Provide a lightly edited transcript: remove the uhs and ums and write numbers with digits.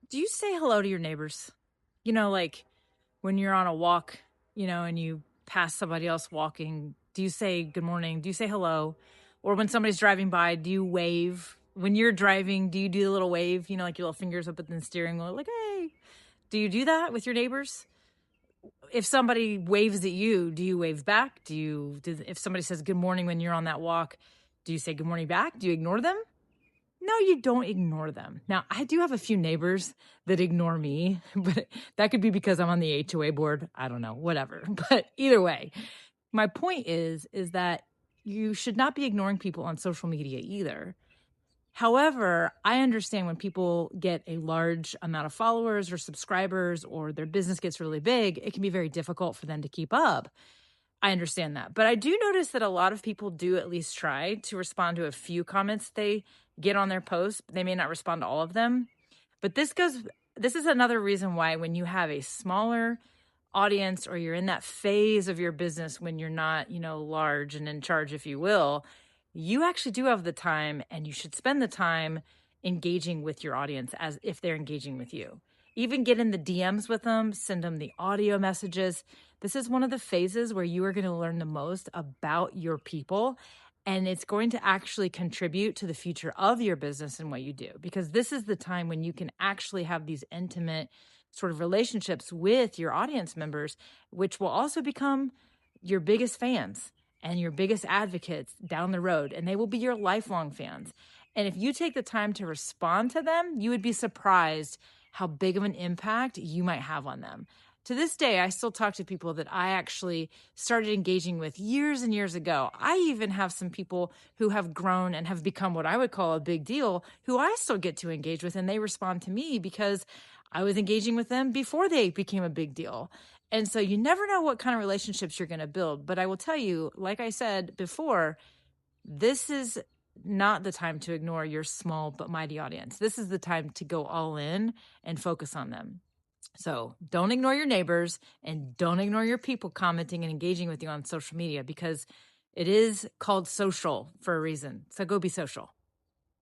Do you say hello to your neighbors? Like when you're on a walk, and you pass somebody else walking, do you say good morning? Do you say hello? Or when somebody's driving by, do you wave? When you're driving, do you do the little wave, like your little fingers up at the steering wheel, like, hey? Do you do that with your neighbors? If somebody waves at you, do you wave back? If somebody says good morning when you're on that walk, do you say good morning back? Do you ignore them? No, you don't ignore them. Now, I do have a few neighbors that ignore me, but that could be because I'm on the HOA board. I don't know, whatever. But either way, my point is that you should not be ignoring people on social media either. However, I understand when people get a large amount of followers or subscribers or their business gets really big, it can be very difficult for them to keep up. I understand that. But I do notice that a lot of people do at least try to respond to a few comments they get on their posts. They may not respond to all of them. But this is another reason why when you have a smaller audience or you're in that phase of your business when you're not, large and in charge, if you will, you actually do have the time and you should spend the time engaging with your audience as if they're engaging with you. Even get in the DMs with them, send them the audio messages. This is one of the phases where you are going to learn the most about your people. And it's going to actually contribute to the future of your business and what you do, because this is the time when you can actually have these intimate sort of relationships with your audience members, which will also become your biggest fans and your biggest advocates down the road. And they will be your lifelong fans. And if you take the time to respond to them, you would be surprised how big of an impact you might have on them. To this day, I still talk to people that I actually started engaging with years and years ago. I even have some people who have grown and have become what I would call a big deal, who I still get to engage with, and they respond to me because I was engaging with them before they became a big deal. And so you never know what kind of relationships you're going to build. But I will tell you, like I said before, this is not the time to ignore your small but mighty audience. This is the time to go all in and focus on them. So don't ignore your neighbors and don't ignore your people commenting and engaging with you on social media, because it is called social for a reason. So go be social.